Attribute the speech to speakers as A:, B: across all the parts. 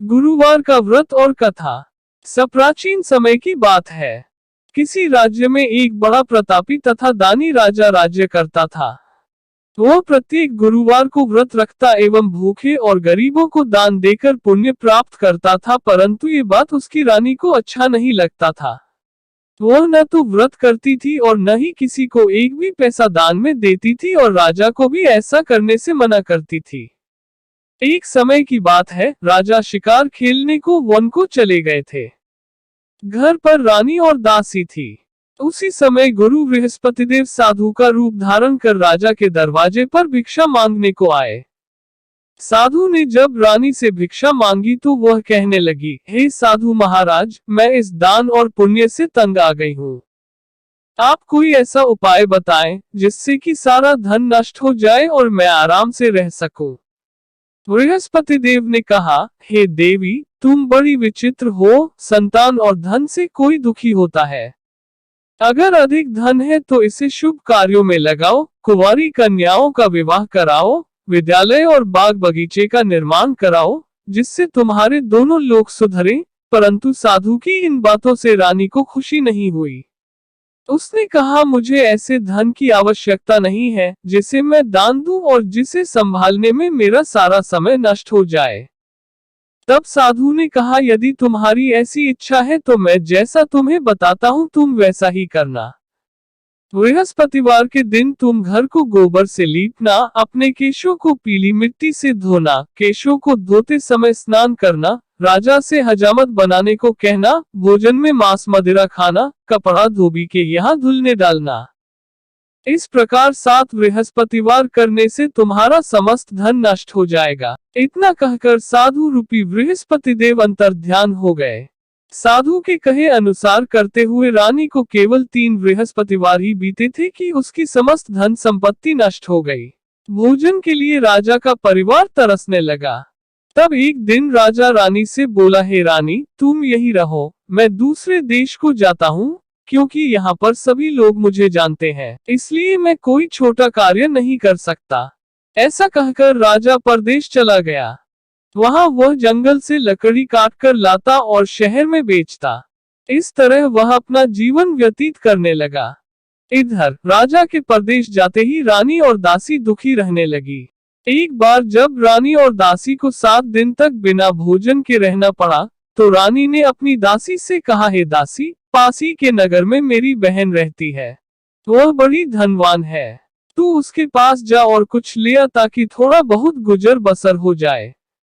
A: गुरुवार का व्रत और कथा। सप्राचीन समय की बात है। किसी राज्य में एक बड़ा प्रतापी तथा दानी राजा राज्य करता था। वह प्रत्येक गुरुवार को व्रत रखता एवं भूखे और गरीबों को दान देकर पुण्य प्राप्त करता था, परंतु ये बात उसकी रानी को अच्छा नहीं लगता था। वह न तो व्रत करती थी और न ही किसी को एक भी पैसा दान में देती थी और राजा को भी ऐसा करने से मना करती थी। एक समय की बात है, राजा शिकार खेलने को वन को चले गए थे। घर पर रानी और दासी थी। उसी समय गुरु बृहस्पतिदेव साधु का रूप धारण कर राजा के दरवाजे पर भिक्षा मांगने को आए। साधु ने जब रानी से भिक्षा मांगी तो वह कहने लगी, हे साधु महाराज, मैं इस दान और पुण्य से तंग आ गई हूँ। आप कोई ऐसा उपाय बताएं जिससे कि सारा धन नष्ट हो जाए और मैं आराम से रह सकूं। बृहस्पति देव ने कहा, हे देवी, तुम बड़ी विचित्र हो। संतान और धन से कोई दुखी होता है। अगर अधिक धन है तो इसे शुभ कार्यों में लगाओ, कुंवारी कन्याओं का विवाह कराओ, विद्यालय और बाग बगीचे का निर्माण कराओ, जिससे तुम्हारे दोनों लोग सुधरे। परंतु साधु की इन बातों से रानी को खुशी नहीं हुई। उसने कहा, मुझे ऐसे धन की आवश्यकता नहीं है जिसे मैं दान दूं और जिसे संभालने में मेरा सारा समय नष्ट हो जाए। तब साधु ने कहा, यदि तुम्हारी ऐसी इच्छा है तो मैं जैसा तुम्हें बताता हूँ तुम वैसा ही करना। बृहस्पतिवार के दिन तुम घर को गोबर से लीपना, अपने केशों को पीली मिट्टी से धोना, केशों को धोते समय स्नान करना, राजा से हजामत बनाने को कहना, भोजन में मांस मदिरा खाना, कपड़ा धोबी के यहाँ धुलने डालना। इस प्रकार 7 बृहस्पतिवार करने से तुम्हारा समस्त धन नष्ट हो जाएगा। इतना कहकर साधु रूपी बृहस्पति देव अंतर्ध्यान हो गए। साधु के कहे अनुसार करते हुए रानी को केवल 3 बृहस्पतिवार ही बीते थे कि उसकी समस्त धन संपत्ति नष्ट हो गई। भोजन के लिए राजा का परिवार तरसने लगा। तब एक दिन राजा रानी से बोला, हे रानी, तुम यही रहो, मैं दूसरे देश को जाता हूँ, क्योंकि यहाँ पर सभी लोग मुझे जानते हैं, इसलिए मैं कोई छोटा कार्य नहीं कर सकता। ऐसा कहकर राजा परदेश चला गया। वहां वह जंगल से लकड़ी काट कर लाता और शहर में बेचता। इस तरह वह अपना जीवन व्यतीत करने लगा। इधर राजा के परदेश जाते ही रानी और दासी दुखी रहने लगी। एक बार जब रानी और दासी को 7 दिन तक बिना भोजन के रहना पड़ा, तो रानी ने अपनी दासी से कहा, हे दासी, पास ही के नगर में मेरी बहन रहती है। वह बड़ी धनवान है। तू उसके पास जा और कुछ ले आ ताकि थोड़ा बहुत गुजर बसर हो जाए।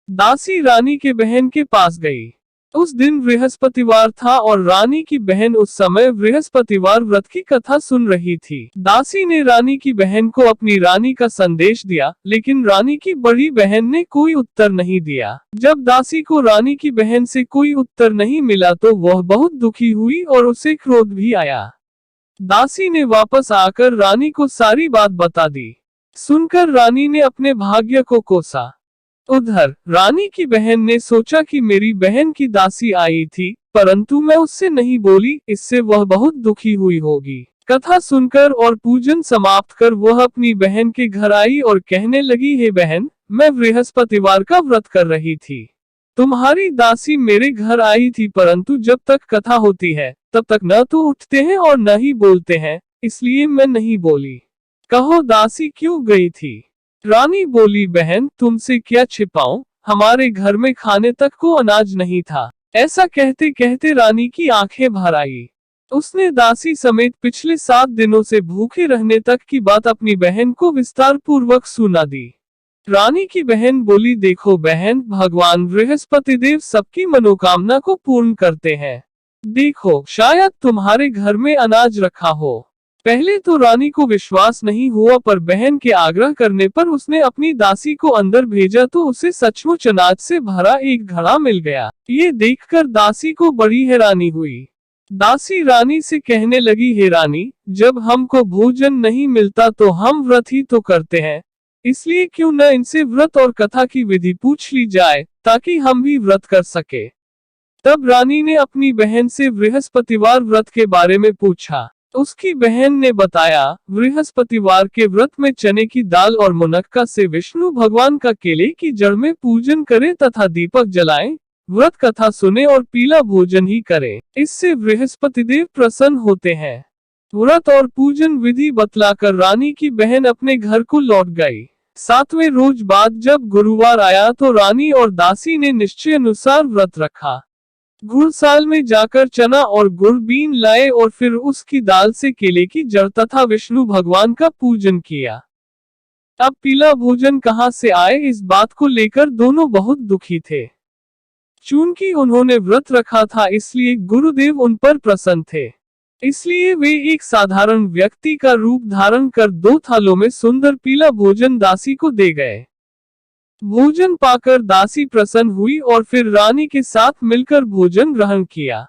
A: दासी रानी के बहन के पास गई। उस दिन बृहस्पतिवार था और रानी की बहन उस समय बृहस्पतिवार व्रत की कथा सुन रही थी। दासी ने रानी की बहन को अपनी रानी का संदेश दिया, लेकिन रानी की बड़ी बहन ने कोई उत्तर नहीं दिया। जब दासी को रानी की बहन से कोई उत्तर नहीं मिला तो वह बहुत दुखी हुई और उसे क्रोध भी आया। दासी ने वापस आकर रानी को सारी बात बता दी। सुनकर रानी ने अपने भाग्य को कोसा। उधर रानी की बहन ने सोचा कि मेरी बहन की दासी आई थी, परंतु मैं उससे नहीं बोली, इससे वह बहुत दुखी हुई होगी। कथा सुनकर और पूजन समाप्त कर वह अपनी बहन के घर आई और कहने लगी, हे बहन, मैं बृहस्पतिवार का व्रत कर रही थी। तुम्हारी दासी मेरे घर आई थी, परंतु जब तक कथा होती है तब तक न तो उठते हैं और न ही बोलते हैं, इसलिए मैं नहीं बोली। कहो दासी क्यों गई थी? रानी बोली, बहन, तुमसे क्या छिपाऊं, हमारे घर में खाने तक को अनाज नहीं था। ऐसा कहते कहते रानी की आंखें भर आई। उसने दासी समेत पिछले 7 दिनों से भूखे रहने तक की बात अपनी बहन को विस्तार पूर्वक सुना दी। रानी की बहन बोली, देखो बहन, भगवान बृहस्पति देव सबकी मनोकामना को पूर्ण करते हैं। देखो, शायद तुम्हारे घर में अनाज रखा हो। पहले तो रानी को विश्वास नहीं हुआ, पर बहन के आग्रह करने पर उसने अपनी दासी को अंदर भेजा तो उसे सचमुच अनाज से भरा एक घड़ा मिल गया। ये देखकर दासी को बड़ी हैरानी हुई। दासी रानी से कहने लगी, हे रानी, जब हमको भोजन नहीं मिलता तो हम व्रत ही तो करते हैं, इसलिए क्यों न इनसे व्रत और कथा की विधि पूछ ली जाए ताकि हम भी व्रत कर सके। तब रानी ने अपनी बहन से बृहस्पतिवार व्रत के बारे में पूछा। उसकी बहन ने बताया, बृहस्पतिवार के व्रत में चने की दाल और मुनक्का से विष्णु भगवान का केले की जड़ में पूजन करें तथा दीपक जलाएं, व्रत कथा सुने और पीला भोजन ही करें। इससे बृहस्पति देव प्रसन्न होते हैं। व्रत और पूजन विधि बतलाकर रानी की बहन अपने घर को लौट गई। 7वें रोज बाद जब गुरुवार आया तो रानी और दासी ने निश्चय अनुसार व्रत रखा। गुड़साल में जाकर चना और गुड़ बीन लाए और फिर उसकी दाल से केले की जड़ तथा विष्णु भगवान का पूजन किया। अब पीला भोजन कहां से आए, इस बात को लेकर दोनों बहुत दुखी थे। चूंकि उन्होंने व्रत रखा था इसलिए गुरुदेव उन पर प्रसन्न थे। इसलिए वे एक साधारण व्यक्ति का रूप धारण कर 2 थालों में सुंदर पीला भोजन दासी को दे गए। भोजन पाकर दासी प्रसन्न हुई और फिर रानी के साथ मिलकर भोजन ग्रहण किया।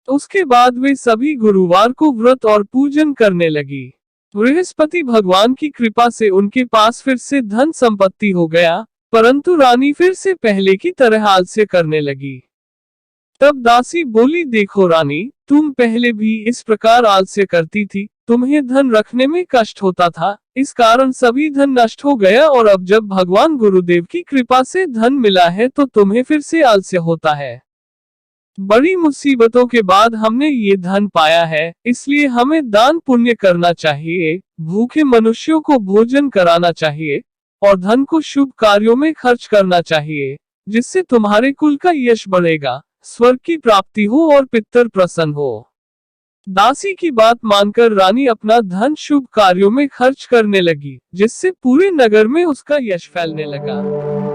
A: उसके बाद वे सभी गुरुवार को व्रत और पूजन करने लगी। बृहस्पति भगवान की कृपा से उनके पास फिर से धन संपत्ति हो गया, परंतु रानी फिर से पहले की तरह आलस्य करने लगी। तब दासी बोली, देखो रानी, तुम पहले भी इस प्रकार आलस्य करती थी, तुम्हें धन रखने में कष्ट होता था, इस कारण सभी धन नष्ट हो गया और अब जब भगवान गुरुदेव की कृपा से धन मिला है तो तुम्हें फिर से आलस्य होता है। बड़ी मुसीबतों के बाद हमने ये धन पाया है, इसलिए हमें दान पुण्य करना चाहिए, भूखे मनुष्यों को भोजन कराना चाहिए और धन को शुभ कार्यों में खर्च करना चाहिए, जिससे तुम्हारे कुल का यश बढ़ेगा, स्वर्ग की प्राप्ति हो और पितर प्रसन्न हो। दासी की बात मानकर रानी अपना धन शुभ कार्यों में खर्च करने लगी, जिससे पूरे नगर में उसका यश फैलने लगा।